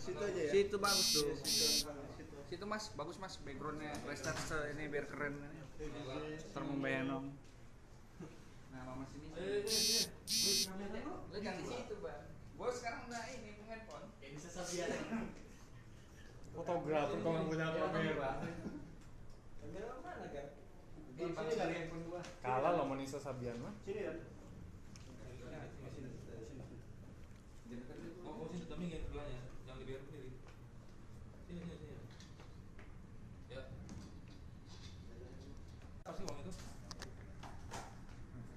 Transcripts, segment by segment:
situ aja ya. Situ bagus tuh. Iya, situ. Situ Mas, bagus Mas backgroundnya research ini biar keren. Ntar membayang. Nah, Mama sini. Lu jangan di situ, Bang. Gua sekarang udah ini punya handphone. Ya bisa sabian. Fotografer kalau nggak punya kamera. Kamera mana kan? Di sini kali handphone gua. Kalah lo Manisa Sabian mah. Sini ya. Oh, sini kami ingin pulangnya, jangan dibiarkan sendiri. Sini. Ya. Apa sih uang itu?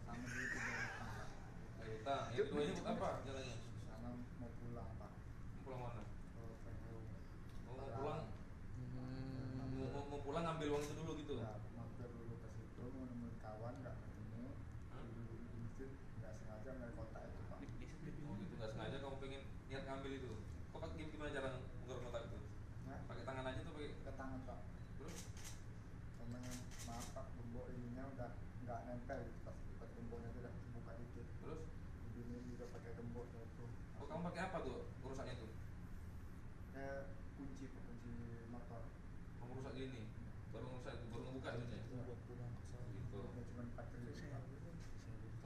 Sama dulu 3 juta. Utang. Yang kedua ini buat apa jalannya? Sana mau pulang Pak. Pulang mana? Ke PU. Mau pulang? Mau pulang ngambil uang itu dulu gitu? Ya, mampir dulu ke situ mau nemuin kawan nggak ketemu. Di masjid nggak sengaja dari kota itu Pak. Oh gitu, nggak sengaja kamu pengen niat ngambil itu? Kok gimana cara buka kotak itu? Nah, Pakai tangan aja tuh pakai? ke tangan Pak. Terus? Karena maaf Pak, gembok ininya udah nggak nempel gitu pas gemboknya itu udah buka dikit. Terus? Ini juga pakai gembok itu. Oh kamu pakai apa tuh urusaknya tuh? Kayak kunci Pak, kunci motor. Kamu rusak gini? Baru ngerusak itu, baru ngebuka itu ya? Gitu. Ya cuma 4.000 Pak.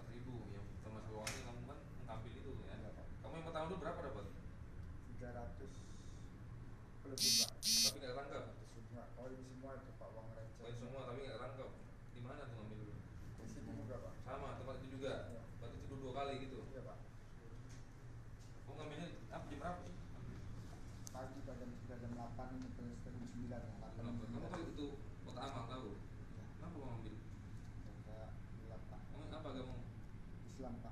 4.000 yang sama uangnya kamu kan mengambil itu ya? Iya, Pak. Kamu yang pertama dulu berapa dapat? 300 lebih Pak. Tapi nggak tangkap? Semua, oh ini semua itu Pak, uang receh. Poin semua tapi nggak tangkap. Di mana tuh ngambil dulu? Di sini juga Pak. Sama tempat itu juga. Iya. Berarti itu 2 kali gitu. Iya Pak. Kamu ngambilnya apa jam berapa sih? Pagi Pak, jam 8 ini ke jam 9 ya. Kamu kan itu kota amal tahu? Ya. Kenapa mau ngambil? Enggak gelap Pak. Kamu apa kamu? Islam Pak.